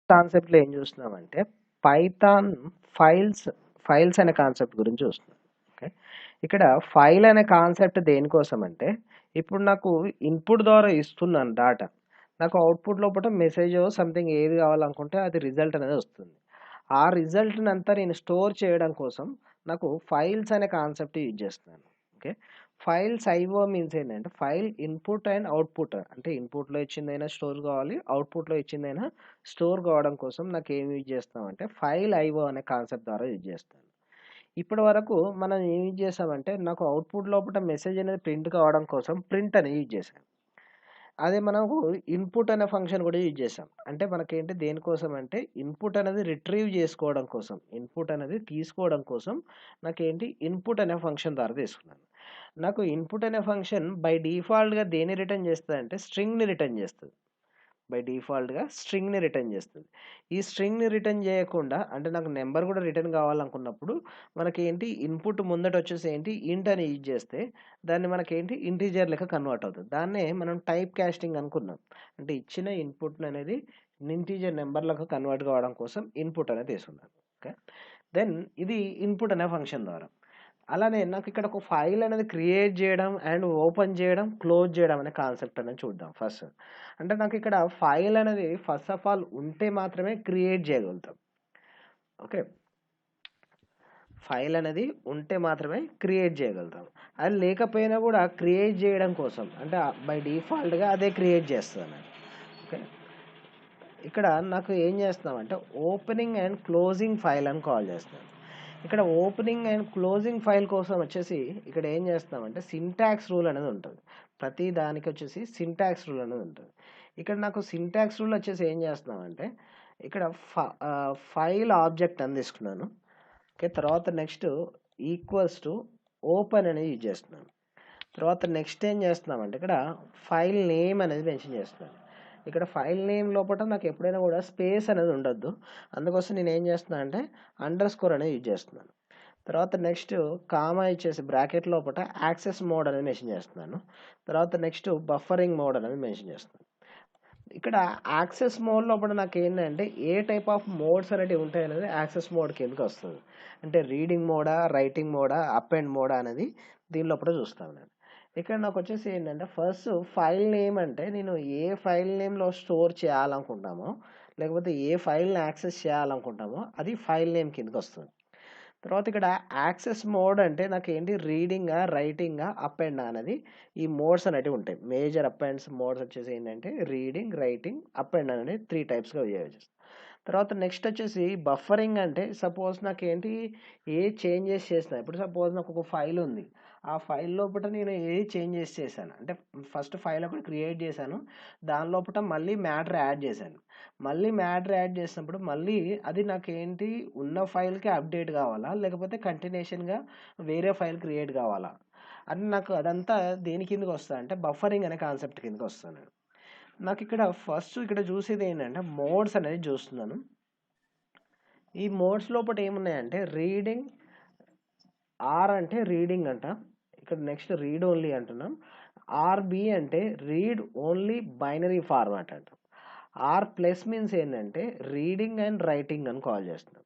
కాన్సెప్ట్‌లో ఏం చూస్తున్నామంటే Python files files అనే కాన్సెప్ట్ గురించి చూస్తున్నాం. ఓకే. ఇక్కడ ఫైల్ అనే కాన్సెప్ట్ దేనికోసం అంటే ఇప్పుడు నాకు ఇన్పుట్ ద్వారా ఇస్తున్నాను డాటా. నాకు అవుట్‌పుట్ లోపట మెసేజో సంథింగ్ ఏది కావాలనుకుంటే అది రిజల్ట్ అనేది వస్తుంది. ఆ రిజల్ట్‌ని అంతా నేను స్టోర్ చేయడం కోసం నాకు ఫైల్స్ అనే కాన్సెప్ట్ యూజ్ చేస్తున్నాను. ఓకే. ఫైల్స్ ఐఓ మీన్స్ ఏంటంటే ఫైల్ ఇన్పుట్ అండ్ అవుట్‌పుట్ అంటే ఇన్పుట్‌లో ఇచ్చిందైనా స్టోర్ కావాలి. అవుట్‌పుట్‌లో ఇచ్చిందైనా స్టోర్ కావడం కోసం నాకు ఏం యూజ్ చేస్తామంటే ఫైల్ ఐఓ అనే కాన్సెప్ట్ ద్వారా యూజ్ చేస్తాను. ఇప్పటి వరకు మనం ఏం యూజ్ చేసామంటే నాకు అవుట్‌పుట్ లోపల మెసేజ్ అనేది ప్రింట్ కావడం కోసం ప్రింట్ అని యూజ్ చేసాం. అదే మనకు ఇన్పుట్ అనే ఫంక్షన్ కూడా యూజ్ చేసాం. అంటే మనకేంటి దేనికోసం అంటే ఇన్పుట్ అనేది రిట్రీవ్ చేసుకోవడం కోసం, ఇన్పుట్ అనేది తీసుకోవడం కోసం నాకేంటి ఇన్పుట్ అనే ఫంక్షన్ ద్వారా తీసుకున్నాను. నాకు ఇన్పుట్ అనే ఫంక్షన్ బై డిఫాల్ట్‌గా దేన్ని రిటర్న్ చేస్తదంటే స్ట్రింగ్‌ని రిటర్న్ చేస్తది. బై డిఫాల్ట్‌గా స్ట్రింగ్‌ని రిటర్న్ చేస్తది. ఈ స్ట్రింగ్‌ని రిటర్న్ చేయకుండా అంటే నాకు నంబర్ కూడా రిటర్న్ కావాలనుకున్నప్పుడు మనకేంటి ఇన్పుట్ ముందట వచ్చేసి ఏంటి ఇంట్ అని యూజ్ చేస్తే దాన్ని మనకేంటి ఇంటిజర్ లెక్క కన్వర్ట్ అవుతది. దాన్నే మనం టైప్ కాస్టింగ్ అనుకున్నాం. అంటే ఇచ్చిన ఇన్పుట్‌ని అనేది ఇంటిజర్ నంబర్‌లకు కన్వర్ట్ కావడం కోసం ఇన్పుట్ అనేది తీసుకున్నాను. ఓకే. దెన్ ఇది ఇన్పుట్ అనే ఫంక్షన్ ద్వారా. అలానే నాకు ఇక్కడ ఒక ఫైల్ అనేది క్రియేట్ చేయడం అండ్ ఓపెన్ చేయడం, క్లోజ్ చేయడం అనే కాన్సెప్ట్ అనేది చూద్దాం ఫస్ట్. అంటే నాకు ఇక్కడ ఫైల్ అనేది ఫస్ట్ ఆఫ్ ఆల్ ఉంటే మాత్రమే క్రియేట్ చేయగలుగుతాం. ఓకే. ఫైల్ అనేది ఉంటే మాత్రమే క్రియేట్ చేయగలుగుతాం. అది లేకపోయినా కూడా క్రియేట్ చేయడం కోసం అంటే బై డిఫాల్ట్‌గా అదే క్రియేట్ చేస్తదన్నమాట. ఓకే. ఇక్కడ నాకు ఏం చేస్తున్నామంటే ఓపెనింగ్ అండ్ క్లోజింగ్ ఫైల్ అని కాల్ చేస్తున్నాం. ఇక్కడ ఓపెనింగ్ అండ్ క్లోజింగ్ ఫైల్ కోసం వచ్చేసి ఇక్కడ ఏం చేస్తామంటే సింటాక్స్ రూల్ అనేది ఉంటుంది. ప్రతి దానికి వచ్చేసి సింటాక్స్ రూల్ అనేది ఉంటుంది. ఇక్కడ నాకు సింటాక్స్ రూల్ వచ్చేసి ఏం చేస్తున్నామంటే ఇక్కడ ఫైల్ ఆబ్జెక్ట్ అని తీసుకున్నాను. ఓకే. తర్వాత నెక్స్ట్ ఈక్వల్స్ టు ఓపెన్ అనేది యూజ్ చేస్తున్నాను. తర్వాత నెక్స్ట్ ఏం చేస్తున్నామంటే ఇక్కడ ఫైల్ నేమ్ అనేది మెన్షన్ చేస్తున్నాను. ఇక్కడ ఫైల్ నేమ్ లోపల నాకు ఎప్పుడైనా కూడా స్పేస్ అనేది ఉండొద్దు. అందుకోసం నేను ఏం చేస్తున్నా అంటే అండర్ స్కోర్ అనేది యూజ్ చేస్తున్నాను. తర్వాత నెక్స్ట్ కామా ఇచ్చేసి బ్రాకెట్ లోపల యాక్సెస్ మోడ్ అనేది మెన్షన్ చేస్తున్నాను. తర్వాత నెక్స్ట్ బఫరింగ్ మోడ్ అనేది మెన్షన్ చేస్తున్నాను. ఇక్కడ యాక్సెస్ మోడ్ లోపల నాకు ఏంటంటే ఏ టైప్ ఆఫ్ మోడ్స్ అనేవి ఉంటాయి అనేది యాక్సెస్ మోడ్ కిందకి వస్తుంది. అంటే రీడింగ్ మోడా, రైటింగ్ మోడా, అప్ అండ్ మోడా అనేది దీని లోపల చూస్తాను నేను. ఇక్కడ నాకు వచ్చేసి ఏంటంటే ఫస్ట్ ఫైల్ నేమ్ అంటే నేను ఏ ఫైల్ నేమ్లో స్టోర్ చేయాలనుకుంటామో లేకపోతే ఏ ఫైల్ని యాక్సెస్ చేయాలనుకుంటామో అది ఫైల్ నేమ్ కిందకి వస్తుంది. తర్వాత ఇక్కడ యాక్సెస్ మోడ్ అంటే నాకు ఏంటి రీడింగా, రైటింగా, అప్ అండ్ అనేది ఈ మోడ్స్ అనేటివి ఉంటాయి. మేజర్ అప్ అండ్స్ మోడ్స్ వచ్చేసి ఏంటంటే రీడింగ్, రైటింగ్, అప్ అండ్ అనేది 3 టైప్స్‌గా చేయొచ్చు. తర్వాత నెక్స్ట్ వచ్చేసి బఫరింగ్ అంటే సపోజ్ నాకేంటి ఏ చేంజెస్ చేసినా ఇప్పుడు సపోజ్ నాకు ఒక ఫైల్ ఉంది. ఆ ఫైల్ లోపల నేను ఏ చేంజెస్ చేశాను అంటే ఫస్ట్ ఫైల్ ఒకటి క్రియేట్ చేశాను. దాని లోపల మళ్ళీ మ్యాటర్ యాడ్ చేశాను. మళ్ళీ మ్యాటర్ యాడ్ చేసినప్పుడు మళ్ళీ అది నాకేంటి ఉన్న ఫైల్‌కి అప్డేట్ కావాలా? లేకపోతే కంటిన్యూషన్‌గా వేరే ఫైల్ క్రియేట్ కావాలా? అని నాకు అదంతా దేని కిందకి వస్తదంటే బఫరింగ్ అనే కాన్సెప్ట్ కిందకొస్తాను నేను. నాకిక్కడ ఫస్ట్ ఇక్కడ చూసేది ఏంటంటే మోడ్స్ అనేది చూస్తున్నాను. ఈ మోడ్స్ లోపట ఏమున్నాయంటే రీడింగ్, ఆర్ అంటే రీడింగ్ అంట. ఇక్కడ నెక్స్ట్ రీడ్ ఓన్లీ అంటున్నాం. ఆర్‌బి అంటే రీడ్ ఓన్లీ బైనరీ ఫార్మాట్ అంట. ఆర్ ప్లస్ మీన్స్ ఏంటంటే రీడింగ్ అండ్ రైటింగ్ అని కాల్ చేస్తున్నాం.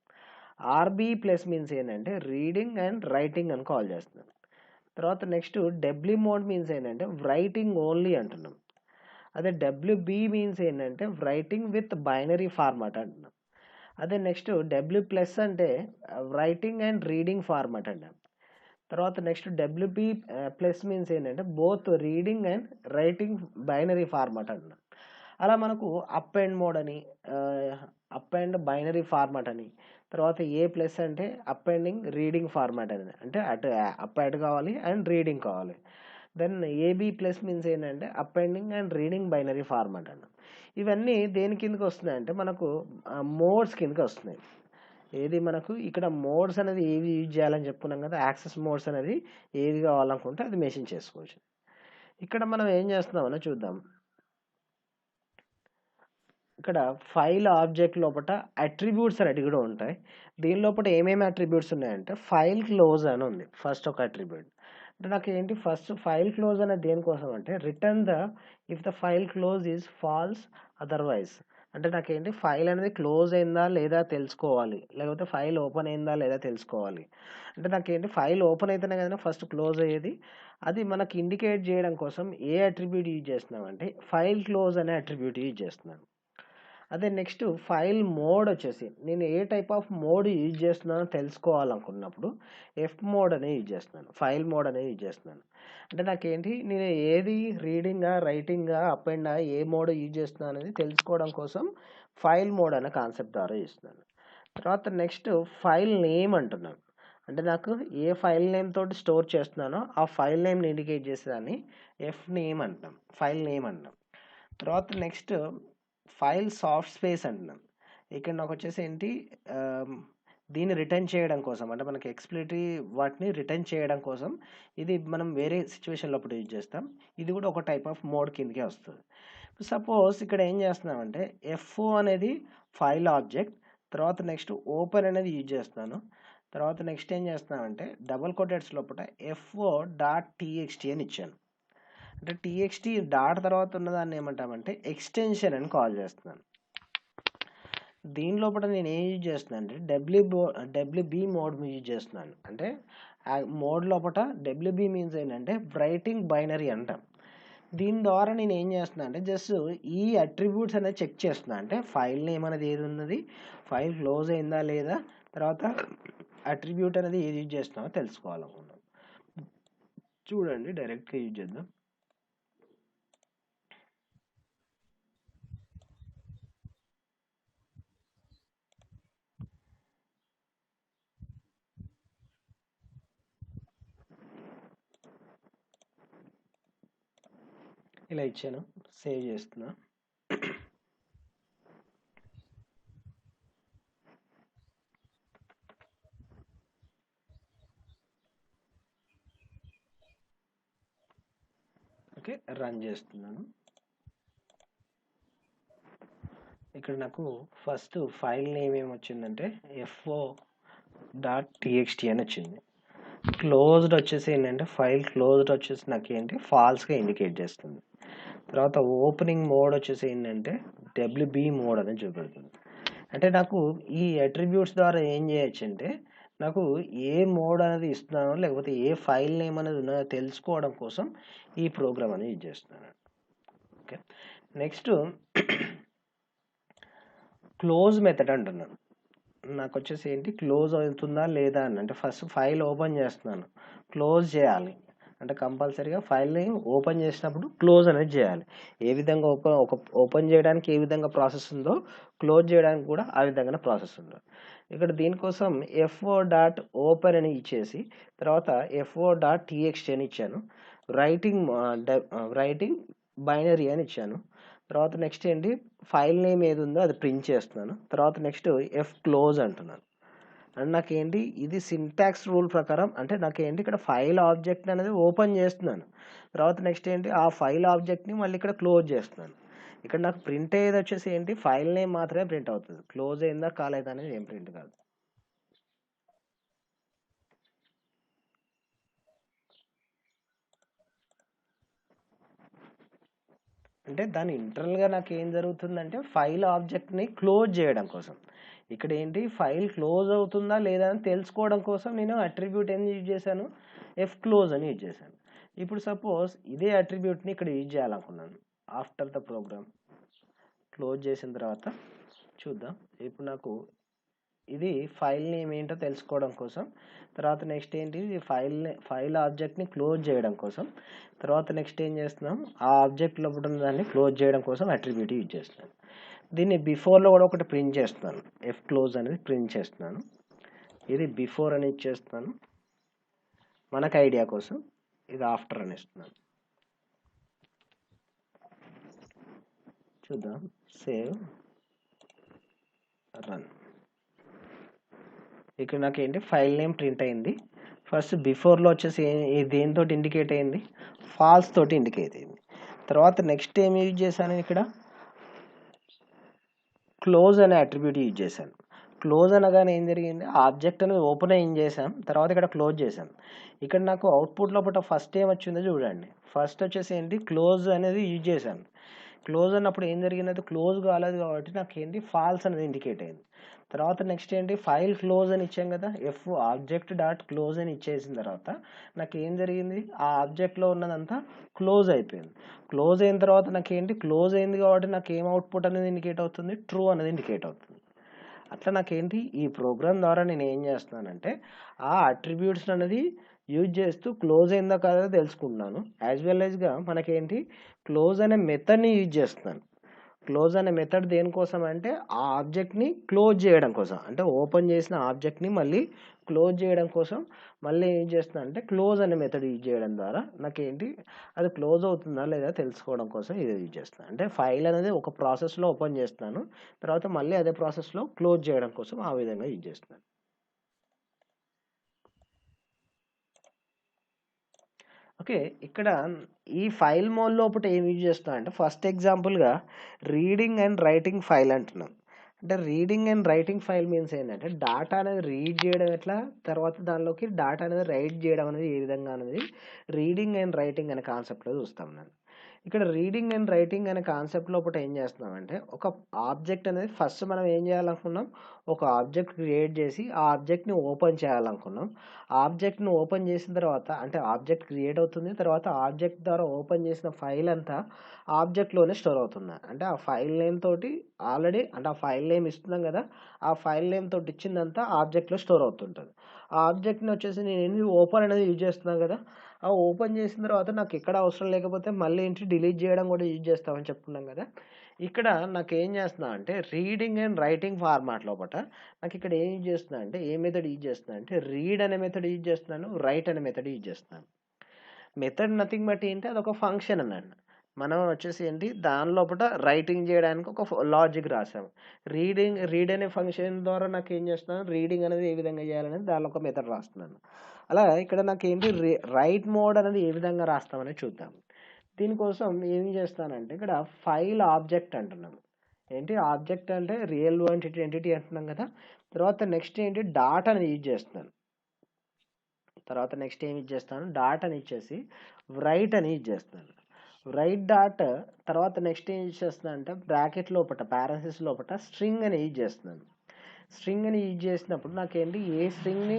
ఆర్‌బి ప్లస్ మీన్స్ ఏంటంటే రీడింగ్ అండ్ రైటింగ్ అని కాల్ చేస్తున్నాం. తర్వాత నెక్స్ట్ డబ్ల్యూ మోడ్ మీన్స్ ఏంటంటే రైటింగ్ ఓన్లీ అంటున్నాం. అదే డబ్ల్యూబి మీన్స్ ఏంటంటే రైటింగ్ విత్ బైనరీ ఫార్మాట్ అంటున్నాం. అదే నెక్స్ట్ డబ్ల్యూ ప్లస్ అంటే రైటింగ్ అండ్ రీడింగ్ ఫార్మాట్ అంటాం. తర్వాత నెక్స్ట్ డబ్ల్యూబి ప్లస్ మీన్స్ ఏంటంటే both reading and writing binary format అంటున్నాం. అలా మనకు అప్ అండ్ మోడ్ అని అప్ అండ్ బైనరీ ఫార్మాట్ అని తర్వాత ఏ ప్లస్ అంటే అప్ అండింగ్ రీడింగ్ ఫార్మాట్ అని అంటే అటు అప్ యాడ్ కావాలి అండ్ రీడింగ్ కావాలి. దెన్ ఏబి ప్లస్ మీన్స్ ఏంటంటే up ending and reading binary format అన్న ఇవన్నీ దేని కిందకి వస్తున్నాయి అంటే మనకు మోడ్స్ కిందకి వస్తున్నాయి. ఏది మనకు ఇక్కడ మోడ్స్ అనేది ఏవి యూజ్ చేయాలని చెప్పుకున్నాం కదా యాక్సెస్ మోడ్స్ అనేది ఏది కావాలనుకుంటే అది మెన్షన్ చేసుకోవచ్చు. ఇక్కడ మనం ఏం చేస్తున్నామని చూద్దాం. ఇక్కడ ఫైల్ ఆబ్జెక్ట్ లోపల అట్రిబ్యూట్స్ అనేవి కూడా ఉంటాయి. దీని లోపల ఏమేమి అట్రిబ్యూట్స్ ఉన్నాయంటే ఫైల్ క్లోజ్ అని ఉంది ఫస్ట్ ఒక అట్రిబ్యూట్. అంటే నాకు ఏంటి ఫస్ట్ ఫైల్ క్లోజ్ అనేది దేనికోసం అంటే return the if the file close is false otherwise అంటే నాకేంటి ఫైల్ అనేది క్లోజ్ అయిందా లేదా తెలుసుకోవాలి, లేకపోతే ఫైల్ ఓపెన్ అయిందా లేదా తెలుసుకోవాలి. అంటే నాకేంటి ఫైల్ ఓపెన్ అయితేనే కదా ఫస్ట్ క్లోజ్ అయ్యేది. అది మనకి ఇండికేట్ చేయడం కోసం ఏ అట్రిబ్యూట్ యూజ్ చేస్తున్నామంటే ఫైల్ క్లోజ్ అనే అట్రిబ్యూట్ యూజ్ చేస్తున్నాను. అదే నెక్స్ట్ ఫైల్ మోడ్ వచ్చేసి నేను ఏ టైప్ ఆఫ్ మోడ్ యూజ్ చేస్తున్నానో తెలుసుకోవాలనుకున్నప్పుడు ఎఫ్ మోడ్ అనేది యూజ్ చేస్తున్నాను, ఫైల్ మోడ్ అనేది యూజ్ చేస్తున్నాను. అంటే నాకేంటి నేను ఏది రీడింగా రైటింగా అప్ అండ్ ఏ మోడ్ యూజ్ చేస్తున్నాను అనేది తెలుసుకోవడం కోసం ఫైల్ మోడ్ అనే కాన్సెప్ట్ ద్వారా చేస్తున్నాను. తర్వాత నెక్స్ట్ ఫైల్ నేమ్ అంటున్నాను. అంటే నాకు ఏ ఫైల్ నేమ్ తోటి స్టోర్ చేస్తున్నానో ఆ ఫైల్ నేమ్ని ఇండికేట్ చేసేదాన్ని ఎఫ్ నేమ్ అంటాం, ఫైల్ నేమ్ అంటాం. తర్వాత నెక్స్ట్ ఫైల్ సాఫ్ట్ స్పేస్ అంటున్నాం. ఇక్కడ నాకు వచ్చేసి ఏంటి దీన్ని రిటర్న్ చేయడం కోసం, అంటే మనకి ఎక్స్ప్లిసిటరీ వాటిని రిటర్న్ చేయడం కోసం ఇది మనం వేరే సిచ్యువేషన్లో అప్పుడు యూజ్ చేస్తాం. ఇది కూడా ఒక టైప్ ఆఫ్ మోడ్ కిందకే వస్తుంది. సపోజ్ ఇక్కడ ఏం చేస్తున్నామంటే ఎఫ్ఓ అనేది ఫైల్ ఆబ్జెక్ట్, తర్వాత నెక్స్ట్ ఓపెన్ అనేది యూజ్ చేస్తున్నాను. తర్వాత నెక్స్ట్ ఏం చేస్తున్నామంటే డబుల్ కోటెడ్స్ లోపల ఎఫ్ఓ డాట్ టీఎక్స్టీ అని ఇచ్చాను. అంటే టీఎక్స్టీ డాట్ తర్వాత ఉన్నదాన్ని ఏమంటామంటే ఎక్స్టెన్షన్ అని కాల్ చేస్తున్నాను. దీని లోపల నేను ఏం యూజ్ చేస్తున్నాను అంటే డబ్ల్యూబీ మోడ్ యూజ్ చేస్తున్నాను. అంటే ఆ మోడ్ లోపల డబ్ల్యూబీ మీన్స్ ఏంటంటే రైటింగ్ బైనరీ అంటాం. దీని ద్వారా నేను ఏం చేస్తున్నా అంటే జస్ట్ ఈ అట్రిబ్యూట్స్ అనేది చెక్ చేస్తున్నా. అంటే ఫైల్ నేమ్ అనేది ఏది ఉన్నది, ఫైల్ క్లోజ్ అయిందా లేదా, తర్వాత అట్రిబ్యూట్ అనేది ఏది యూజ్ చేస్తున్నామో తెలుసుకోవాలనుకున్నాం. చూడండి డైరెక్ట్గా యూజ్ చేద్దాం. ఇలా ఇచ్చాను, సేవ్ చేస్తున్నా. ఓకే, రన్ చేస్తున్నాను. ఇక్కడ నాకు ఫస్ట్ ఫైల్ నేమ్ ఏమొచ్చిందంటే ఎఫ్ఓ డాట్ టీఎక్స్టీ అని వచ్చింది. క్లోజ్డ్ వచ్చేసి ఏంటంటే ఫైల్ క్లోజ్డ్ వచ్చేసి నాకు ఏంటి ఫాల్స్గా ఇండికేట్ చేస్తుంది. తర్వాత ఓపెనింగ్ మోడ్ వచ్చేసి ఏంటంటే డబ్ల్యూబీ మోడ్ అని చూపెడుతుంది. అంటే నాకు ఈ అట్రిబ్యూట్స్ ద్వారా ఏం చేయొచ్చు అంటే నాకు ఏ మోడ్ అనేది ఇస్తున్నానో లేకపోతే ఏ ఫైల్ నేమ్ అనేది ఉన్నదో తెలుసుకోవడం కోసం ఈ ప్రోగ్రామ్ అనేది యూజ్ చేస్తున్నాను. ఓకే, నెక్స్ట్ క్లోజ్ మెథడ్ అంటున్నాను. నాకు వచ్చేసి ఏంటి క్లోజ్ అవుతుందా లేదా అని, అంటే ఫస్ట్ ఫైల్ ఓపెన్ చేస్తున్నాను, క్లోజ్ చేయాలి. అంటే కంపల్సరీగా ఫైల్ని ఓపెన్ చేసినప్పుడు క్లోజ్ అనేది చేయాలి. ఏ విధంగా ఓపెన్ చేయడానికి ఏ విధంగా ప్రాసెస్ ఉందో క్లోజ్ చేయడానికి కూడా ఆ విధంగానే ప్రాసెస్ ఉందో. ఇక్కడ దీనికోసం ఎఫ్ఓ డాట్ ఓపెన్ అని ఇచ్చేసి తర్వాత ఎఫ్ఓ డాట్ టీఎక్స్టీ అని ఇచ్చాను. రైటింగ్ బైనరీ అని ఇచ్చాను. తర్వాత నెక్స్ట్ ఏంటి ఫైల్ నేమ్ ఏది ఉందో అది ప్రింట్ చేస్తున్నాను. తర్వాత నెక్స్ట్ ఎఫ్ క్లోజ్ అంటున్నాను. అండ్ నాకేంటి ఇది సింటాక్స్ రూల్ ప్రకారం, అంటే నాకేంటి ఇక్కడ ఫైల్ ఆబ్జెక్ట్ అనేది ఓపెన్ చేస్తున్నాను. తర్వాత నెక్స్ట్ ఏంటి ఆ ఫైల్ ఆబ్జెక్ట్ని మళ్ళీ ఇక్కడ క్లోజ్ చేస్తున్నాను. ఇక్కడ నాకు ప్రింట్ అయ్యేది వచ్చేసి ఏంటి ఫైల్ నేమ్ మాత్రమే ప్రింట్ అవుతుంది, క్లోజ్ అయిందా కాలేదా అనేది ఏం ప్రింట్ కాదు. అంటే దాని ఇంటర్నల్గా నాకు ఏం జరుగుతుందంటే ఫైల్ ఆబ్జెక్ట్ని క్లోజ్ చేయడం కోసం, ఇక్కడ ఏంటి ఫైల్ క్లోజ్ అవుతుందా లేదా అని తెలుసుకోవడం కోసం నేను అట్రిబ్యూట్ ఏం యూజ్ చేశాను, ఎఫ్ క్లోజ్ అని యూజ్ చేశాను. ఇప్పుడు సపోజ్ ఇదే అట్రిబ్యూట్ని ఇక్కడ యూజ్ చేయాలనుకున్నాను. ఆఫ్టర్ ద ప్రోగ్రామ్ క్లోజ్ చేసిన తర్వాత చూద్దాం. ఇప్పుడు నాకు ఇది ఫైల్ నేమ్ ఏంటో తెలుసుకోవడం కోసం, తర్వాత నెక్స్ట్ ఏంటి ఫైల్ ఆబ్జెక్ట్ని క్లోజ్ చేయడం కోసం, తర్వాత నెక్స్ట్ ఏం చేస్తున్నాం ఆ ఆబ్జెక్ట్ లోపల ఉన్న దాన్ని క్లోజ్ చేయడం కోసం అట్రిబ్యూట్ యూజ్ చేస్తున్నాను. దీన్ని బిఫోర్లో కూడా ఒకటి ప్రింట్ చేస్తున్నాను, ఎఫ్ క్లోజ్ అనేది ప్రింట్ చేస్తున్నాను. ఇది బిఫోర్ అని ఇచ్చేస్తున్నాను మనకు ఐడియా కోసం. ఇది ఆఫ్టర్ అని ఇస్తున్నాను. చూద్దాం, సేవ్, రన్. ఇక్కడ నాకు ఏంటి ఫైల్ నేమ్ ప్రింట్ అయింది. ఫస్ట్ బిఫోర్లో వచ్చేసి దేనితో ఇండికేట్ అయింది, ఫాల్స్ తోటి ఇండికేట్ అయింది. తర్వాత నెక్స్ట్ ఏం యూజ్ చేశాను, ఇక్కడ క్లోజ్ అనే అట్రిబ్యూట్ యూజ్ చేశాను. క్లోజ్ అనగానే ఏం జరిగింది, ఆబ్జెక్ట్ అనేది ఓపెన్ ఏం చేసాం, తర్వాత ఇక్కడ క్లోజ్ చేసాం. ఇక్కడ నాకు అవుట్పుట్ లోపల ఫస్ట్ ఏం వచ్చిందో చూడండి. ఫస్ట్ వచ్చేసి ఏంటి క్లోజ్ అనేది యూజ్ చేశాను. క్లోజ్ అన్నప్పుడు ఏం జరిగింది, అది క్లోజ్ కాలేదు కాబట్టి నాకు ఏంటి ఫాల్స్ అనేది ఇండికేట్ అయింది. తర్వాత నెక్స్ట్ ఏంటి ఫైల్ క్లోజ్ అని ఇచ్చాం కదా, ఎఫ్ ఆబ్జెక్ట్ డాట్ క్లోజ్ అని ఇచ్చేసిన తర్వాత నాకు ఏం జరిగింది, ఆ ఆబ్జెక్ట్లో ఉన్నదంతా క్లోజ్ అయిపోయింది. క్లోజ్ అయిన తర్వాత నాకు ఏంటి క్లోజ్ అయింది కాబట్టి నాకు ఏం అవుట్పుట్ అనేది ఇండికేట్ అవుతుంది, ట్రూ అనేది ఇండికేట్ అవుతుంది. అట్లా నాకేంటి ఈ ప్రోగ్రామ్ ద్వారా నేను ఏం చేస్తున్నానంటే ఆ అట్రిబ్యూట్స్ అనేది యూజ్ చేస్తూ క్లోజ్ అయిందా కాదో తెలుసుకుంటున్నాను. యాజ్ వెల్ యాజ్గా మనకేంటి క్లోజ్ అనే మెథడ్ని యూజ్ చేస్తున్నాను. క్లోజ్ అనే మెథడ్ దేనికోసం అంటే ఆ ఆబ్జెక్ట్ని క్లోజ్ చేయడం కోసం, అంటే ఓపెన్ చేసిన ఆబ్జెక్ట్ని మళ్ళీ క్లోజ్ చేయడం కోసం మళ్ళీ ఏం చేస్తున్నా అంటే క్లోజ్ అనే మెథడ్ యూజ్ చేయడం ద్వారా నాకేంటి అది క్లోజ్ అవుతుందా లేదా తెలుసుకోవడం కోసం ఇది యూజ్ చేస్తాను. అంటే ఫైల్ అనేది ఒక ప్రాసెస్లో ఓపెన్ చేస్తున్నాను, తర్వాత మళ్ళీ అదే ప్రాసెస్లో క్లోజ్ చేయడం కోసం ఆ విధంగా యూజ్ చేస్తున్నాను. ఓకే, ఇక్కడ ఈ ఫైల్ మోడ్ లోపల ఏం యూజ్ చేస్తున్నా అంటే ఫస్ట్ ఎగ్జాంపుల్గా రీడింగ్ అండ్ రైటింగ్ ఫైల్ అంటున్నాం. అంటే reading and writing file means ఏంటంటే డాటా అనేది రీడ్ చేయడం ఎట్లా, తర్వాత దానిలోకి డాటా అనేది రైట్ చేయడం అనేది ఏ విధంగా అనేది రీడింగ్ అండ్ రైటింగ్ అనే కాన్సెప్ట్లో చూస్తాం నేను. ఇక్కడ రీడింగ్ అండ్ రైటింగ్ అనే కాన్సెప్ట్ లోపల ఏం చేస్తున్నామంటే ఒక ఆబ్జెక్ట్ అనేది ఫస్ట్ మనం ఏం చేయాలనుకున్నాం, ఒక ఆబ్జెక్ట్ క్రియేట్ చేసి ఆ ఆబ్జెక్ట్ని ఓపెన్ చేయాలనుకున్నాం. ఆబ్జెక్ట్ని ఓపెన్ చేసిన తర్వాత అంటే ఆబ్జెక్ట్ క్రియేట్ అవుతుంది, తర్వాత ఆబ్జెక్ట్ ద్వారా ఓపెన్ చేసిన ఫైల్ అంతా ఆబ్జెక్ట్లోనే స్టోర్ అవుతుంది. అంటే ఆ ఫైల్ నేమ్ తోటి ఆల్రెడీ అంటే ఆ ఫైల్ నేమ్ ఇస్తున్నాం కదా, ఆ ఫైల్ నేమ్ తోటి ఇచ్చిందంతా ఆబ్జెక్ట్లో స్టోర్ అవుతుంటుంది. ఆ ఆబ్జెక్ట్ని వచ్చేసి నేను ఓపెన్ అనేది యూజ్ చేస్తున్నాను కదా, ఆ ఓపెన్ చేసిన తర్వాత నాకు ఎక్కడ అవసరం లేకపోతే మళ్ళీ ఏంటి డిలీట్ చేయడం కూడా యూజ్ చేస్తామని చెప్పుకున్నాం కదా. ఇక్కడ నాకు ఏం చేస్తున్నా అంటే రీడింగ్ అండ్ రైటింగ్ ఫార్మాట్ లోపల నాకు ఇక్కడ ఏం యూజ్ చేస్తున్నా అంటే ఏ మెథడ్ యూజ్ చేస్తున్నా అంటే రీడ్ అనే మెథడ్ యూజ్ చేస్తున్నాను, రైట్ అనే మెథడ్ యూజ్ చేస్తున్నాను. మెథడ్ నథింగ్ బట్ ఏంటి, అదొక ఫంక్షన్ అన్నాడు. మనం వచ్చేసి ఏంటి దాని లోపల రైటింగ్ చేయడానికి ఒక లాజిక్ రాసాము. రీడ్ అనే ఫంక్షన్ ద్వారా నాకు ఏం చేస్తున్నాను, రీడింగ్ అనేది ఏ విధంగా చేయాలనేది దానిలో ఒక మెథడ్ రాస్తున్నాను. అలా ఇక్కడ నాకు ఏంటి రైట్ మోడ్ అనేది ఏ విధంగా రాస్తామని చూద్దాం. దీనికోసం ఏం చేస్తానంటే ఇక్కడ ఫైల్ ఆబ్జెక్ట్ అంటున్నాను. ఏంటి ఆబ్జెక్ట్ అంటే రియల్ ఎంటిటీ అంటున్నాం కదా. తర్వాత నెక్స్ట్ ఏంటి డాటాని యూజ్ చేస్తున్నాను. తర్వాత నెక్స్ట్ ఏమి ఇచ్చేస్తాను, డాట్ అని ఇచ్చేసి రైట్ అని యూజ్ చేస్తున్నాను. రైట్ డాట్ తర్వాత నెక్స్ట్ ఏం యూజ్ చేస్తున్నాను అంటే బ్రాకెట్ లోపల పారాన్సిస్ లోపల స్ట్రింగ్ అని యూజ్ చేస్తున్నాను. స్ట్రింగ్ అని యూజ్ చేసినప్పుడు నాకేంటి ఏ స్ట్రింగ్ని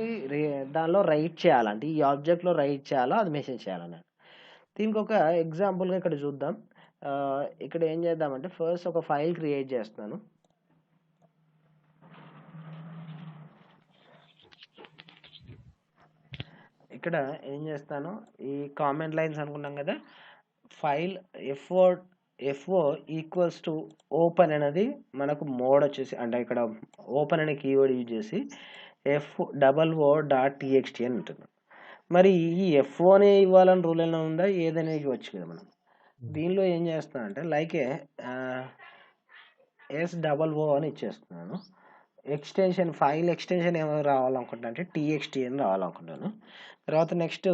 దానిలో రైట్ చేయాలంటే ఈ ఆబ్జెక్ట్లో రైట్ చేయాలో అది మెసేజ్ చేయాలన్నాను. దీనికి ఒక ఎగ్జాంపుల్గా ఇక్కడ చూద్దాం. ఇక్కడ ఏం చేద్దామంటే ఫస్ట్ ఒక ఫైల్ క్రియేట్ చేస్తున్నాను. ఇక్కడ ఏం చేస్తాను, ఈ కామెంట్ లైన్స్ అనుకున్నాం కదా, file FO equals to open అనేది మనకు మోడ్ వచ్చేసి అంటే ఇక్కడ ఓపెన్ అనే కీవర్డ్ యూజ్ చేసి FOO.txt అని ఉంటుంది. మరి ఈ ఎఫ్ఓనే ఇవ్వాలని రూల్ ఏమైనా ఉందా, ఏదైనా ఇవ్వచ్చు కదా మనం. దీనిలో ఏం చేస్తాను అంటే లైక్ SOO అని ఇచ్చేస్తున్నాను. ఎక్స్టెన్షన్ ఫైల్ ఎక్స్టెన్షన్ ఏమో రావాలనుకుంటున్నా అంటే TXT అని రావాలనుకుంటున్నాను. తర్వాత నెక్స్ట్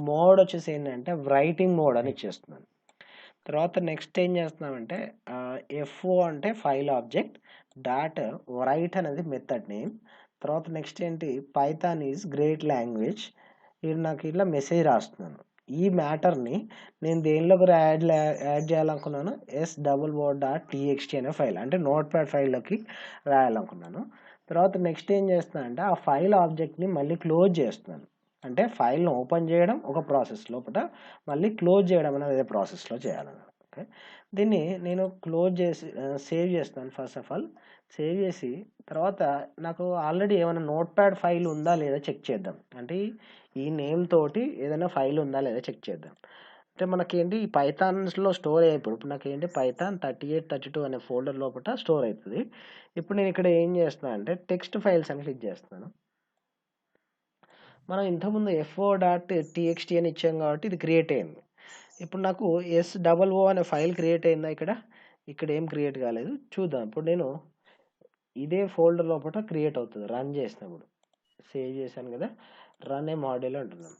మోడ్ వచ్చేసి ఏంటంటే రైటింగ్ మోడ్ అని ఇచ్చేస్తున్నాను. తర్వాత నెక్స్ట్ ఏం చేస్తున్నామంటే FO అంటే ఫైల్ ఆబ్జెక్ట్ డాట్ రైట్ అనేది మెథడ్ నేమ్. తర్వాత నెక్స్ట్ ఏంటి పైథాన్ ఈజ్ గ్రేట్ లాంగ్వేజ్. ఇది నాకు ఇట్లా మెసేజ్ రాస్తున్నాను. ఈ మ్యాటర్ని నేను దేనిలోకి యాడ్ చేయాలనుకున్నాను, SOO.txt అనే ఫైల్ అంటే నోట్ ప్యాడ్ ఫైల్లోకి రాయాలనుకున్నాను. తర్వాత నెక్స్ట్ ఏం చేస్తున్నాను అంటే ఆ ఫైల్ ఆబ్జెక్ట్ని మళ్ళీ క్లోజ్ చేస్తున్నాను. అంటే ఫైల్ను ఓపెన్ చేయడం ఒక ప్రాసెస్ లోపల, మళ్ళీ క్లోజ్ చేయడం అనేది అదే ప్రాసెస్లో చేయాలన్నమాట. ఓకే, దీన్ని నేను క్లోజ్ చేసి సేవ్ చేస్తాను. ఫస్ట్ ఆఫ్ ఆల్ సేవ్ చేసి తర్వాత నాకు ఆల్రెడీ ఏమైనా నోట్ ప్యాడ్ ఫైల్ ఉందా లేదా చెక్ చేద్దాం. అంటే ఈ నేమ్ తోటి ఏదైనా ఫైల్ ఉందా లేదా చెక్ చేద్దాం. అంటే మనకేంటి ఈ పైథాన్స్లో స్టోర్ అయిపోయి ఇప్పుడు నాకేంటి పైథాన్ 3832 అనే ఫోల్డర్ లోపల స్టోర్ అవుతుంది. ఇప్పుడు నేను ఇక్కడ ఏం చేస్తున్నాను అంటే టెక్స్ట్ ఫైల్స్ అని క్లిక్ చేస్తున్నాను. మనం ఇంతకుముందు FO.txt అని ఇచ్చాం కాబట్టి ఇది క్రియేట్ అయింది. ఇప్పుడు నాకు SOO అనే ఫైల్ క్రియేట్ అయిందా, ఇక్కడ ఏం క్రియేట్ కాలేదు. చూద్దాం. ఇప్పుడు నేను ఇదే ఫోల్డర్ లోపల క్రియేట్ అవుతుంది రన్ చేసినప్పుడు. సేవ్ చేశాను కదా, రన్ ఏ మాడ్యూల్ అంటున్నాను.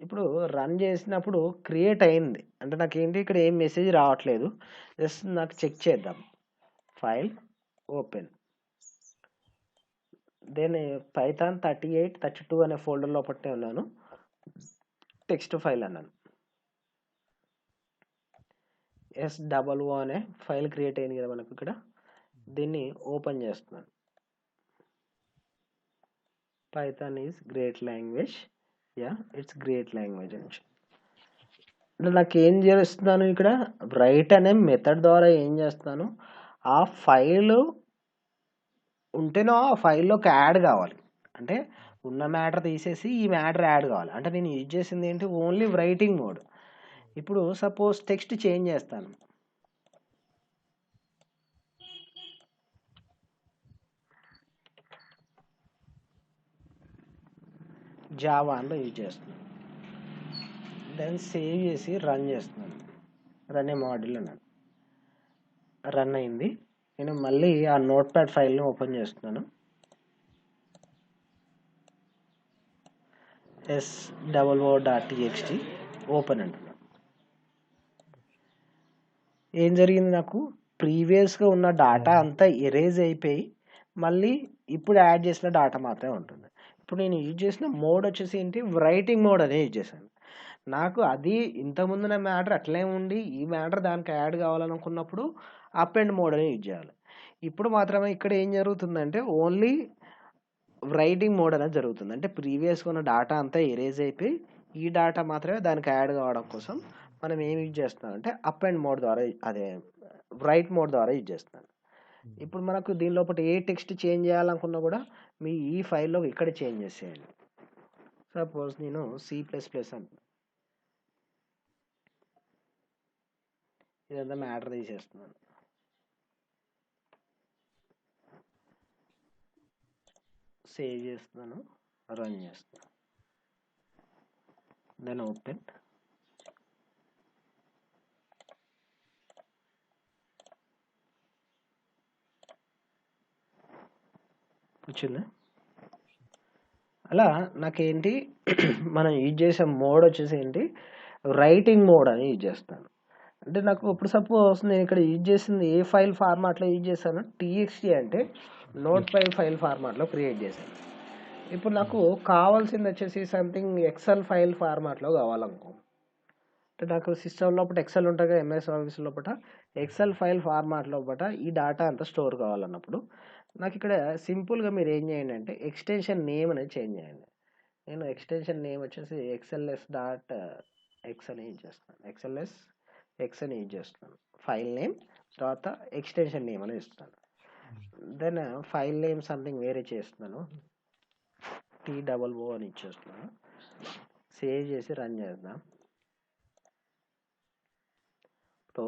ఇప్పుడు రన్ చేసినప్పుడు క్రియేట్ అయింది అంటే నాకేంటి ఇక్కడ ఏం మెసేజ్ రావట్లేదు. జస్ట్ నాకు చెక్ చేద్దాం. ఫైల్ ఓపెన్, దెన్ పైథాన్ 3832 అనే ఫోల్డర్ లోపలనే ఉన్నాను. టెక్స్ట్ ఫైల్ అన్నాను. SOO అనే ఫైల్ క్రియేట్ అయింది కదా మనకు ఇక్కడ. దీన్ని ఓపెన్ చేస్తున్నాను. Python is great language. It's great language అని. నాకు ఏం చేస్తున్నాను ఇక్కడ, రైట్ అనే మెథడ్ ద్వారా ఏం చేస్తాను, ఆ ఫైల్ ఉంటేనో ఆ ఫైల్లోకి యాడ్ కావాలి. అంటే ఉన్న మ్యాటర్ తీసేసి ఈ మ్యాటర్ యాడ్ కావాలి. అంటే నేను యూజ్ చేసింది ఏంటి, ఓన్లీ రైటింగ్ మోడ్. ఇప్పుడు సపోజ్ టెక్స్ట్ చేంజ్ చేస్తాను. జావాలో యూజ్ చేస్తున్నాను. దాన్ని సేవ్ చేసి రన్ చేస్తున్నాను. రన్ ఏ మాడ్యూల్ అన్నాను. రన్ అయింది. నేను మళ్ళీ ఆ నోట్ ప్యాడ్ ఫైల్ని ఓపెన్ చేస్తున్నాను. SOO.txt ఓపెన్ అంటున్నాను. ఏం జరిగింది, నాకు ప్రీవియస్గా ఉన్న డాటా అంతా ఎరేజ్ అయిపోయి మళ్ళీ ఇప్పుడు యాడ్ చేసిన డాటా మాత్రమే ఉంటుంది. ఇప్పుడు నేను యూజ్ చేసిన మోడ్ వచ్చేసి ఏంటి, రైటింగ్ మోడ్ అనే యూజ్ చేశాను. నాకు అది ఇంతకుముందున మ్యాటర్ అట్లే ఉండి ఈ మ్యాటర్ దానికి యాడ్ కావాలనుకున్నప్పుడు అప్ అండ్ మోడ్ అని యూజ్ చేయాలి. ఇప్పుడు మాత్రమే ఇక్కడ ఏం జరుగుతుందంటే ఓన్లీ రైటింగ్ మోడ్ అనేది జరుగుతుంది. అంటే ప్రీవియస్గా ఉన్న డాటా అంతా ఎరేజ్ అయిపోయి ఈ డాటా మాత్రమే దానికి యాడ్ కావడం కోసం మనం ఏం యూజ్ చేస్తున్నాం అంటే అప్ అండ్ మోడ్ ద్వారా, అదే రైట్ మోడ్ ద్వారా యూజ్ చేస్తున్నాను. ఇప్పుడు మనకు దీని లోపల ఏ టెక్స్ట్ చేంజ్ చేయాలనుకున్నా కూడా మీ ఈ ఫైల్లో ఇక్కడ చేంజ్ చేసేయండి. సపోజ్ నేను C++ అంటున్నాను. ఇదంతా మ్యాటర్ తీసేస్తున్నాను. సేవ్ చేస్తున్నాను, రన్ చేస్తున్నాను. Then open. వచ్చిందా? అలా నాకేంటి మనం యూజ్ చేసే మోడ్ వచ్చేసి ఏంటి, రైటింగ్ మోడ్ అని యూజ్ చేస్తాను. అంటే నాకు ఇప్పుడు సపోజ్ నేను ఇక్కడ యూజ్ చేసింది ఏ ఫైల్ ఫార్మాట్లో యూజ్ చేశాను, TXT అంటే నోట్ ఫైల్ ఫార్మాట్లో క్రియేట్ చేశాను. ఇప్పుడు నాకు కావాల్సింది వచ్చేసి సంథింగ్ ఎక్సెల్ ఫైల్ ఫార్మాట్లో కావాలనుకో, అంటే నాకు సిస్టమ్ లోపల ఎక్సెల్ ఉంటుంది కదా, MS ఆఫీస్ లోపల ఎక్సెల్ ఫైల్ ఫార్మాట్ లోపల ఈ డాటా అంతా స్టోర్ కావాలన్నప్పుడు నాకు ఇక్కడ సింపుల్గా మీరు ఏం చేయండి అంటే ఎక్స్టెన్షన్ నేమ్ అనేది చేంజ్ చేయండి. నేను ఎక్స్టెన్షన్ నేమ్ వచ్చేసి XLS.x అని యూజ్ చేస్తాను. XLSX అని యూజ్ చేస్తున్నాను. ఫైల్ నేమ్ తర్వాత ఎక్స్టెన్షన్ నేమ్ అని ఇస్తాను. దెన్ ఫైల్ నేమ్ సంథింగ్ వేరే చేస్తున్నాను, TOO అని ఇచ్చేస్తున్నాను. సేవ్ చేసి రన్ చేద్దాం.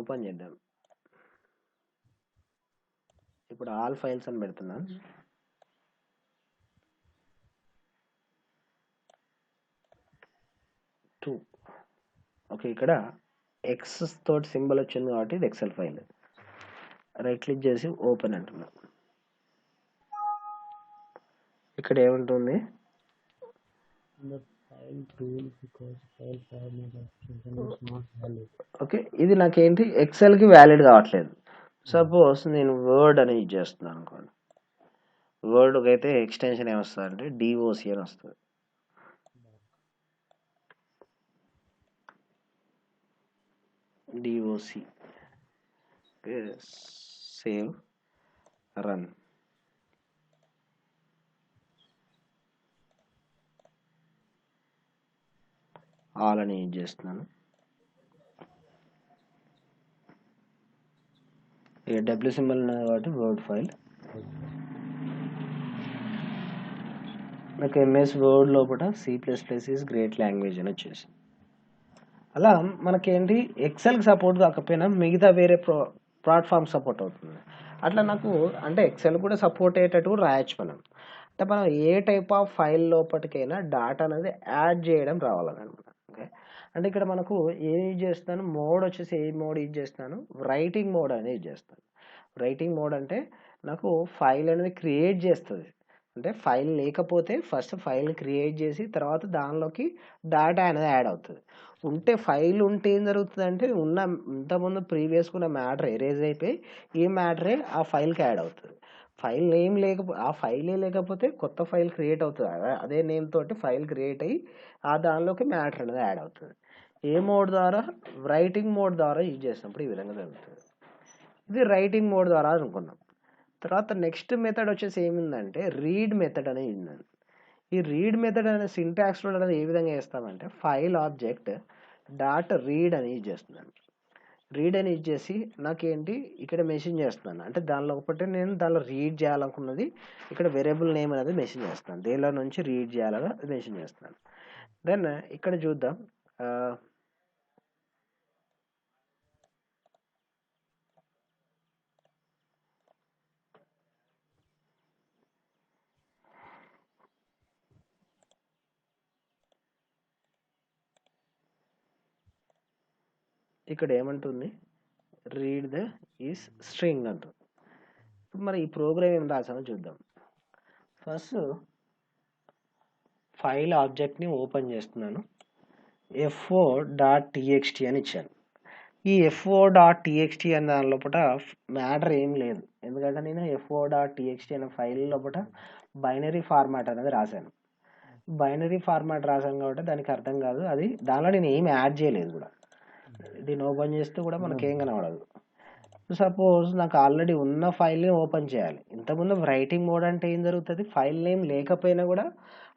ఓపెన్ చేద్దాం. ఇప్పుడు ఆల్ ఫైల్స్ అని పెడుతున్నాను. ఓకే, ఇక్కడ ఎక్స్ తోటి సింబల్ వచ్చింది కాబట్టి ఇది ఎక్సెల్ ఫైల్. రైట్ క్లిక్ చేసి ఓపెన్ అంటున్నాను. ఇక్కడ ఏముంటుంది, ఓకే ఇది నాకేంటి ఎక్సెల్కి వ్యాలిడ్ కావట్లేదు. సపోజ్ నేను వర్డ్ అని యూజ్ చేస్తున్నాను అనుకోండి. వర్డ్కి అయితే ఎక్స్టెన్షన్ ఏమొస్తుంది అంటే DOC అని వస్తుంది. DOC save run. ఆల్ అని యూజ్ చేస్తున్నాను. W సింబల్ ఉన్నది కాబట్టి వర్డ్ ఫైల్. నాకు MS వర్డ్ లోపల C++ ఈజ్ గ్రేట్ లాంగ్వేజ్ అని వచ్చేసి. అలా మనకేంటి ఎక్సెల్కి సపోర్ట్ కాకపోయినా మిగతా వేరే ప్లాట్ఫామ్ సపోర్ట్ అవుతుంది. అట్లా నాకు అంటే ఎక్సెల్ కూడా సపోర్ట్ అయ్యేటట్టు రాయొచ్చు మనం. అంటే మనం ఏ టైప్ ఆఫ్ ఫైల్ లోపటికైనా డాటా అనేది యాడ్ చేయడం రావాలన్నమాట. ఓకే, అంటే ఇక్కడ మనకు ఏం యూజ్ చేస్తాను, మోడ్ వచ్చేసి ఏ మోడ్ యూజ్ చేస్తాను, రైటింగ్ మోడ్ అనేది యూజ్ చేస్తాను. రైటింగ్ మోడ్ అంటే నాకు ఫైల్ అనేది క్రియేట్ చేస్తుంది. అంటే ఫైల్ లేకపోతే ఫస్ట్ ఫైల్ క్రియేట్ చేసి తర్వాత దానిలోకి డాటా అనేది యాడ్ అవుతుంది. ఉంటే ఫైల్ ఉంటే ఏం జరుగుతుంది అంటే ఇంతకుముందు ప్రీవియస్గా ఉన్న మ్యాటర్ ఎరేజ్ అయిపోయి ఈ మ్యాటరే ఆ ఫైల్కి యాడ్ అవుతుంది. ఫైల్ నేమ్ ఆ ఫైలే లేకపోతే కొత్త ఫైల్ క్రియేట్ అవుతుంది. అదే నేమ్ తోటి ఫైల్ క్రియేట్ అయ్యి ఆ దానిలోకి మ్యాటర్ అనేది యాడ్ అవుతుంది. ఏ మోడ్ ద్వారా? రైటింగ్ మోడ్ ద్వారా యూజ్ చేసినప్పుడు ఈ విధంగా జరుగుతుంది. ఇది రైటింగ్ మోడ్ ద్వారా అనుకున్నాం. తర్వాత నెక్స్ట్ మెథడ్ వచ్చేసి ఏముందంటే రీడ్ మెథడ్ అనేది ఉందండి. ఈ రీడ్ మెథడ్ అనే సింటాక్స్ అనేది ఏ విధంగా చేస్తామంటే ఫైల్ ఆబ్జెక్ట్ డాట్ రీడ్ అని యూజ్ చేస్తున్నాను. రీడ్ అని యూజ్ చేసి నాకేంటి ఇక్కడ మెన్షన్ చేస్తున్నాను, అంటే దానిలో ఒకటి నేను దానిలో రీడ్ చేయాలనుకున్నది ఇక్కడ వేరియబుల్ నేమ్ అనేది మెన్షన్ చేస్తాను, దేనిలో నుంచి రీడ్ చేయాలో మెన్షన్ చేస్తున్నాను. దెన్ ఇక్కడ చూద్దాం, ఇక్కడ ఏమంటుంది, రీడ్ ద ఈస్ స్ట్రింగ్ అంటుంది. ఇప్పుడు మరి ఈ ప్రోగ్రామ్ ఏం రాసామో చూద్దాం. ఫస్ట్ ఫైల్ ఆబ్జెక్ట్ని ఓపెన్ చేస్తున్నాను, fo.txt అని ఇచ్చాను. ఈ fo.txt అనే దాని లోపల మ్యాటర్ ఏం లేదు, ఎందుకంటే నేను fo.txt అనే ఫైల్ లోపల బైనరీ ఫార్మాట్ అనేది రాశాను. బైనరీ ఫార్మాట్ రాశాను కాబట్టి దానికి అర్థం కాదు, అది దానిలో నేను ఏమి యాడ్ చేయలేదు కూడా. దీన్ని ఓపెన్ చేస్తే కూడా మనకేం కనబడదు. సపోజ్ నాకు ఆల్రెడీ ఉన్న ఫైల్ని ఓపెన్ చేయాలి. ఇంతకుముందు రైటింగ్ మోడ్ అంటే ఏం జరుగుతుంది, ఫైల్ నేమ్ లేకపోయినా కూడా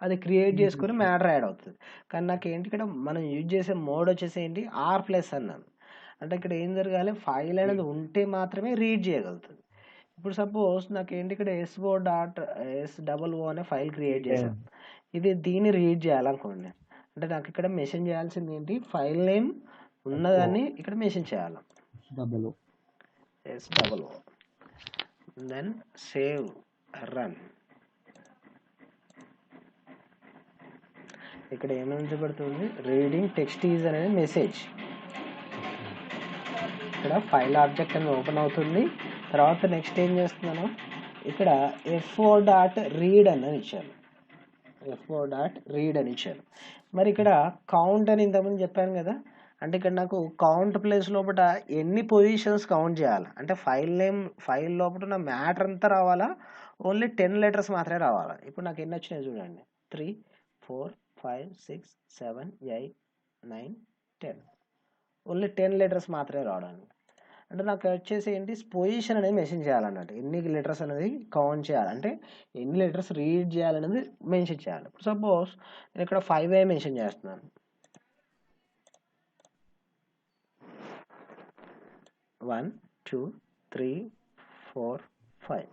అది క్రియేట్ చేసుకుని మ్యాటర్ యాడ్ అవుతుంది. కానీ నాకు ఏంటి ఇక్కడ మనం యూజ్ చేసే మోడ్ వచ్చేసి ఏంటి R+ అన్నాను, అంటే ఇక్కడ ఏం జరగాలి, ఫైల్ అనేది ఉంటే మాత్రమే రీడ్ చేయగలుగుతుంది. ఇప్పుడు సపోజ్ నాకు ఏంటి ఇక్కడ SO అనే ఫైల్ క్రియేట్ చేశాను, ఇది దీన్ని రీడ్ చేయాలనుకోండి, అంటే నాకు ఇక్కడ మెన్షన్ చేయాల్సింది ఏంటి, ఫైల్ నేమ్ ఉన్నదాన్ని ఇక్కడ మెన్షన్ చేయాలి, SOO, దెన్ సేవ్ రన్. ఇక్కడ ఏమైనా చూపెడుతుంది, రీడింగ్ టెక్స్ట్ ఈజ్ అనేది మెసేజ్. ఇక్కడ ఫైల్ ఆబ్జెక్ట్ అనేది ఓపెన్ అవుతుంది. తర్వాత నెక్స్ట్ ఏం చేస్తున్నాను, ఇక్కడ fo.read అని ఇచ్చాను, fo.read అని ఇచ్చాను. మరి ఇక్కడ కౌంట్ అని ఇంతకుముందు చెప్పాను కదా, అంటే ఇక్కడ నాకు కౌంట్ ప్లేస్ లోపల ఎన్ని పొజిషన్స్ కౌంట్ చేయాలి, అంటే ఫైల్ లోపల నా మ్యాటర్ అంతా రావాలా, ఓన్లీ 10 లెటర్స్ మాత్రమే రావాలా. ఇప్పుడు నాకు ఎన్ని వచ్చినాయి చూడండి, 3 4 5 6 7 8 9 10, ఓన్లీ 10 లెటర్స్ మాత్రమే రావడానికి. అంటే నాకు వచ్చేసి ఏంటి, పొజిషన్ అనేది మెన్షన్ చేయాలన్నట్టు, ఎన్ని లెటర్స్ అనేది కౌంట్ చేయాలి, అంటే ఎన్ని లెటర్స్ రీడ్ చేయాలనేది మెన్షన్ చేయాలి. ఇప్పుడు సపోజ్ నేను ఇక్కడ 5 మెన్షన్ చేస్తున్నాను, 1 2 3 4 5.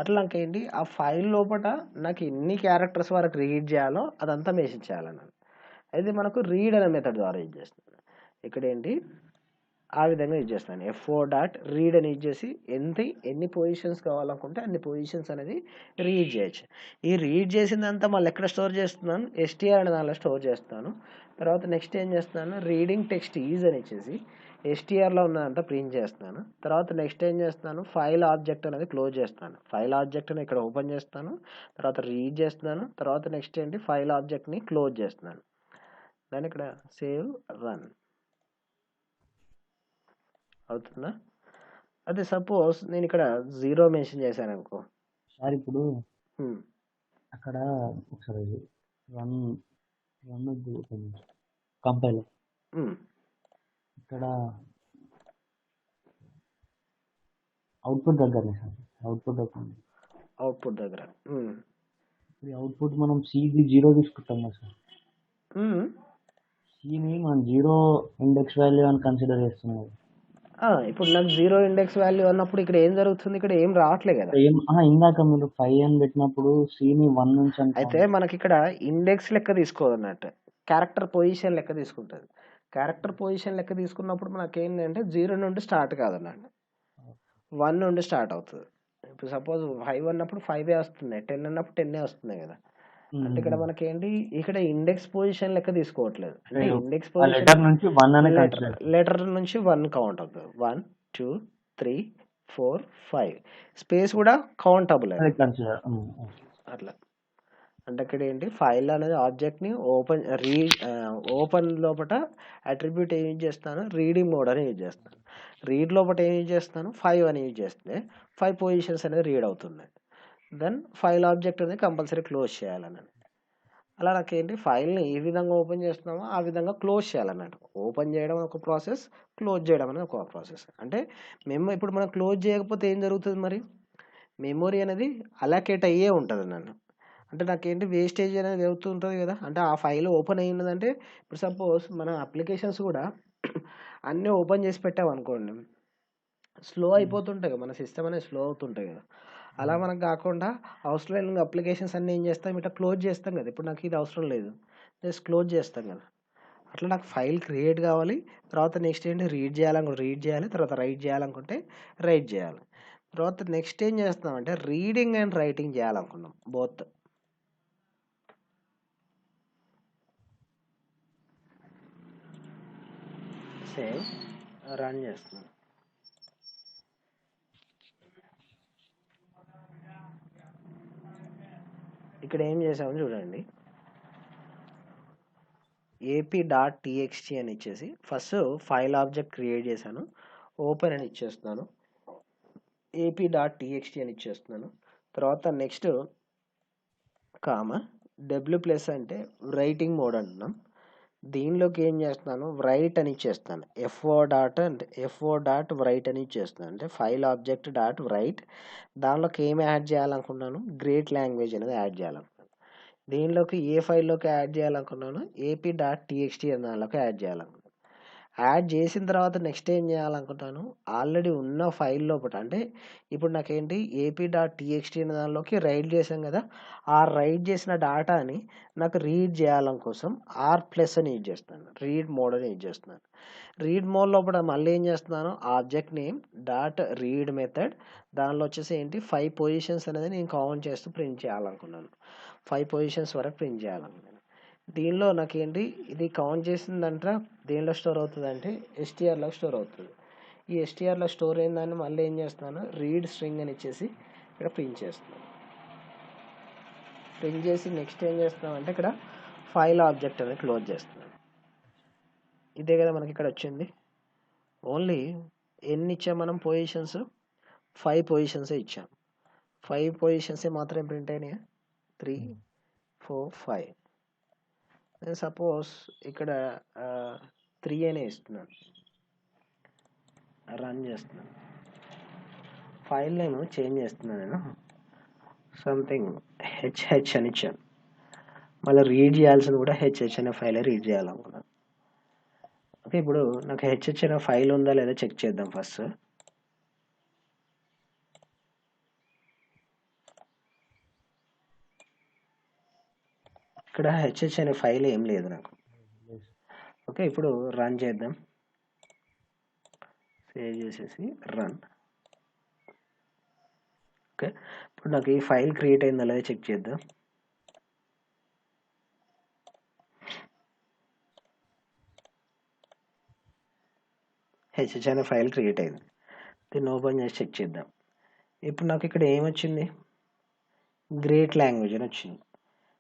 అట్లా నాకేంటి ఆ ఫైల్ లోపల నాకు ఎన్ని క్యారెక్టర్స్ వరకు రీడ్ చేయాలో అదంతా మెన్షన్ చేయాలన్నది. అయితే మనకు రీడ్ అనే మెథడ్ ద్వారా యూజ్ చేస్తున్నాను. ఇక్కడ ఏంటి ఆ విధంగా యూజ్ చేస్తాను, fo.read అని యూజ్ చేసి ఎన్ని పొజిషన్స్ కావాలనుకుంటే అన్ని పొజిషన్స్ అనేది రీడ్ చేయొచ్చు. ఈ రీడ్ చేసిందంతా మళ్ళీ ఎక్కడ స్టోర్ చేస్తున్నాను, str అనే దానిలో స్టోర్ చేస్తాను. తర్వాత నెక్స్ట్ ఏం చేస్తున్నాను, రీడింగ్ టెక్స్ట్ ఈజ్ అని ఇచ్చేసి STRలో ఉన్నదంతా ప్రింట్ చేస్తున్నాను. తర్వాత నెక్స్ట్ ఏం చేస్తున్నాను, ఫైల్ ఆబ్జెక్ట్ అనేది క్లోజ్ చేస్తాను, ఫైల్ ఆబ్జెక్ట్ని ఇక్కడ ఓపెన్ చేస్తాను, తర్వాత రీడ్ చేస్తున్నాను. తర్వాత నెక్స్ట్ ఏంటి, ఫైల్ ఆబ్జెక్ట్ని క్లోజ్ చేస్తున్నాను. దాన్ని ఇక్కడ సేవ్ రన్ అవుతుందా. అదే సపోజ్ నేను ఇక్కడ 0 మెన్షన్ చేశాను అనుకో సార్, ఇప్పుడు అక్కడ ఒకసారి కంపైలర్ ఇక్కడ అవుట్పుట్ దగ్గరనే సార్, అవుట్పుట్ దగ్గర అవుట్పుట్ మనం సిది 0 తీసుకుంటాం కదా సార్, సిని మనం 0 ఇండెక్స్ వాల్యూ అని కన్సిడర్ చేస్తున్నాం. ఇప్పుడు నాకు 0 ఇండెక్స్ వాల్యూ అన్నప్పుడు ఇక్కడ ఏం జరుగుతుంది, ఇక్కడ ఏం రావట్లేదు కదా. ఇందాక మీరు 5 అని పెట్టినప్పుడు సిని 1 నుంచి అయితే మనకి ఇక్కడ ఇండెక్స్ లెక్క తీసుకోవాలన్నట్టు, క్యారెక్టర్ పొజిషన్ లెక్క తీసుకుంటుంది. క్యారెక్టర్ పొజిషన్ లెక్క తీసుకున్నప్పుడు మనకి ఏంటంటే 0 నుండి స్టార్ట్ కాదన్నట్టు, 1 నుండి స్టార్ట్ అవుతుంది. ఇప్పుడు సపోజ్ 5 అన్నప్పుడు 5 వస్తున్నాయి, 10 అన్నప్పుడు 10 వస్తున్నాయి కదా. అంటే ఇక్కడ మనకేంటి, ఇక్కడ ఇండెక్స్ పొజిషన్ లెక్క తీసుకోవట్లేదు, అంటే ఇండెక్స్ పొజిషన్ లెటర్ నుంచి 1 కౌంట్ అవుతుంది, 1 2 3 4 5, స్పేస్ కూడా కౌంటబుల్ అట్లా. అంటే ఇక్కడ ఏంటి, ఫైల్ అనేది ఆబ్జెక్ట్ని ఓపెన్ లోపల అట్రిబ్యూట్ ఏం యూజ్ చేస్తాను, రీడింగ్ మోడ్ అని యూజ్ చేస్తాను. రీడ్ లోపల ఏం యూజ్ చేస్తాను, 5 అని యూజ్ చేస్తే 5 పొజిషన్స్ అనేది రీడ్ అవుతుంది. దెన్ ఫైల్ ఆబ్జెక్ట్ అనేది కంపల్సరీ క్లోజ్ చేయాలని. అలా నాకేంటి ఫైల్ని ఏ విధంగా ఓపెన్ చేస్తున్నామో ఆ విధంగా క్లోజ్ చేయాలన్నట్టు. ఓపెన్ చేయడం ఒక ప్రాసెస్, క్లోజ్ చేయడం అనేది ఒక ప్రాసెస్. అంటే ఇప్పుడు మనం క్లోజ్ చేయకపోతే ఏం జరుగుతుంది మరి? మెమొరీ అనేది అలొకేట్ అయ్యే ఉంటుంది నన్ను. అంటే నాకేంటి వేస్టేజ్ అనేది జరుగుతూ ఉంటుంది కదా. అంటే ఆ ఫైల్ ఓపెన్ అయ్యిందంటే ఇప్పుడు సపోజ్ మన అప్లికేషన్స్ కూడా అన్నీ ఓపెన్ చేసి పెట్టామనుకోండి, స్లో అయిపోతుంటాయి కదా, మన సిస్టమ్ అనేది స్లో అవుతుంటాయి కదా. అలా మనకు కాకుండా అవసరం లేని అప్లికేషన్స్ అన్నీ ఏం చేస్తాం, ఇట్లా క్లోజ్ చేస్తాం కదా. ఇప్పుడు నాకు ఇది అవసరం లేదు, జస్ట్ క్లోజ్ చేస్తాం కదా. అట్లా నాకు ఫైల్ క్రియేట్ కావాలి, తర్వాత నెక్స్ట్ ఏంటి రీడ్ చేయాలనుకుంటే రీడ్ చేయాలి, తర్వాత రైట్ చేయాలనుకుంటే రైట్ చేయాలి. తర్వాత నెక్స్ట్ ఏం చేస్తామంటే రీడింగ్ అండ్ రైటింగ్ చేయాలనుకున్నాం బోత్. సేమ్ రన్ చేస్తున్నాం. ఇక్కడ ఏం చేసామని చూడండి, AP.txt అని ఇచ్చేసి ఫస్ట్ ఫైల్ ఆబ్జెక్ట్ క్రియేట్ చేశాను, ఓపెన్ అని ఇచ్చేస్తున్నాను, AP.txt అని ఇచ్చేస్తున్నాను. తర్వాత నెక్స్ట్ W+ అంటే రైటింగ్ మోడ్ అంటున్నాం. దీనిలోకి ఏం చేస్తున్నాను, రైట్ అని ఇచ్చేస్తాను, FO.write అని ఇచ్చేస్తున్నాను. అంటే ఫైల్ ఆబ్జెక్ట్ డాట్ రైట్. దానిలోకి ఏమి యాడ్ చేయాలనుకున్నాను, గ్రేట్ లాంగ్వేజ్ అనేది యాడ్ చేయాలనుకున్నాను. దీనిలోకి ఏ ఫైల్లోకి యాడ్ చేయాలనుకున్నాను, AP.txt అనే దానిలోకి యాడ్ చేయాలనుకున్నాను. యాడ్ చేసిన తర్వాత నెక్స్ట్ ఏం చేయాలనుకుంటాను, ఆల్రెడీ ఉన్న ఫైల్ లోపల అంటే ఇప్పుడు నాకేంటి AP.txt అనే దానిలోకి రైట్ చేసాం కదా, ఆ రైట్ చేసిన డాటాని నాకు రీడ్ చేయాలని కోసం R+ అని యూజ్ చేస్తాను, రీడ్ మోడ్ అని యూజ్ చేస్తున్నాను. రీడ్ మోడ్ లోపల మళ్ళీ ఏం చేస్తున్నాను, object name dot read method, దానిలో వచ్చేసి ఏంటి 5 పొజిషన్స్ అనేది నేను కౌంట్ చేస్తూ ప్రింట్ చేయాలనుకున్నాను. 5 పొజిషన్స్ వరకు ప్రింట్ చేయాలనుకున్నాను. దీనిలో నాకేంటి ఇది కౌంట్ చేసిందంట దేనిలో స్టోర్ అవుతుంది అంటే STRలో స్టోర్ అవుతుంది. ఈ STRలో స్టోర్ అయిందాన్ని మళ్ళీ ఏం చేస్తున్నాను, రీడ్ స్ట్రింగ్ అని ఇచ్చేసి ఇక్కడ ప్రింట్ చేస్తున్నాను. ప్రింట్ చేసి నెక్స్ట్ ఏం చేస్తున్నాం అంటే ఇక్కడ ఫైల్ ఆబ్జెక్ట్ అనేది క్లోజ్ చేస్తున్నాను. ఇదే కదా మనకి ఇక్కడ వచ్చింది. ఓన్లీ ఎన్ని ఇచ్చాం మనం పొజిషన్స్, 5 పొజిషన్సే ఇచ్చాం. 5 పొజిషన్సే మాత్రమే ప్రింట్ అయినాయి, 3 4 5. నేను సపోజ్ ఇక్కడ 3 అనే ఇస్తున్నాను, రన్ చేస్తున్నాను. ఫైల్ నేమ్ చేంజ్ చేస్తున్నాను, నేను సంథింగ్ HH అని ఇచ్చాను. మళ్ళీ రీడ్ చేయాల్సింది కూడా HH అనే ఫైల్ రీడ్ చేయాలనుకున్నాను. ఓకే, ఇప్పుడు నాకు HH అనే ఫైల్ ఉందా లేదా చెక్ చేద్దాం ఫస్ట్. ఇక్కడ HH అనే ఫైల్ ఏం లేదు నాకు. ఓకే, ఇప్పుడు రన్ చేద్దాం, సేవ్ చేసేసి రన్. ఓకే, ఇప్పుడు నాకు ఈ ఫైల్ క్రియేట్ అయిందా లేదా చెక్ చేద్దాం. HH అనే ఫైల్ క్రియేట్ అయింది. దీన్ని ఓపెన్ చేసి చెక్ చేద్దాం. ఇప్పుడు నాకు ఇక్కడ ఏమొచ్చింది, గ్రేట్ లాంగ్వేజ్ అని వచ్చింది.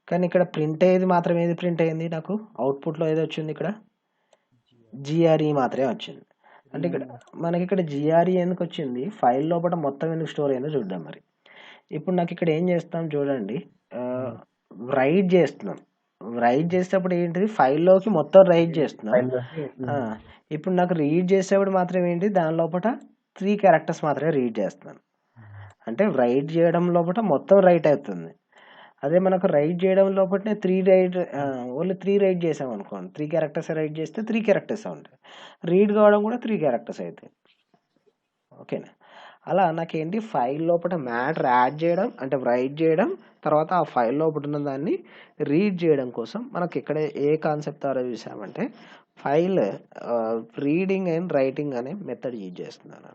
కానీ ఇక్కడ ప్రింట్ అయ్యేది మాత్రం ఏది ప్రింట్ అయింది, నాకు అవుట్పుట్లో ఏది వచ్చింది, ఇక్కడ GRE మాత్రమే వచ్చింది. అంటే ఇక్కడ మనకి ఇక్కడ GRE ఎందుకు వచ్చింది, ఫైల్ లోపల మొత్తం ఎందుకు స్టోర్ అయిందో చూద్దాం. మరి ఇప్పుడు నాకు ఇక్కడ ఏం చేస్తాం చూడండి, రైట్ చేస్తున్నాం. రైట్ చేసేటప్పుడు ఏంటిది, ఫైల్లోకి మొత్తం రైట్ చేస్తున్నాం. ఇప్పుడు నాకు రీడ్ చేసేటప్పుడు మాత్రం ఏంటి, దాని లోపల 3 క్యారెక్టర్స్ మాత్రమే రీడ్ చేస్తున్నాను. అంటే రైట్ చేయడం లోపల మొత్తం రైట్ అవుతుంది. అదే మనకు రైట్ చేయడం లోపలనే 3 రైట్, ఓన్లీ 3 రైట్ చేసాం అనుకోండి, 3 క్యారెక్టర్స్ రైట్ చేస్తే 3 క్యారెక్టర్స్ ఉంటాయి. రీడ్ కావడం కూడా 3 క్యారెక్టర్స్ అవుతాయి. ఓకేనా. అలా నాకేంటి ఫైల్ లోపల మ్యాటర్ యాడ్ చేయడం అంటే రైట్ చేయడం, తర్వాత ఆ ఫైల్ లోపల ఉన్న దాన్ని రీడ్ చేయడం కోసం మనకి ఇక్కడ ఏ కాన్సెప్ట్ ద్వారా చూసామంటే ఫైల్ రీడింగ్ అండ్ రైటింగ్ అనే మెథడ్ యూజ్ చేస్తున్నాను.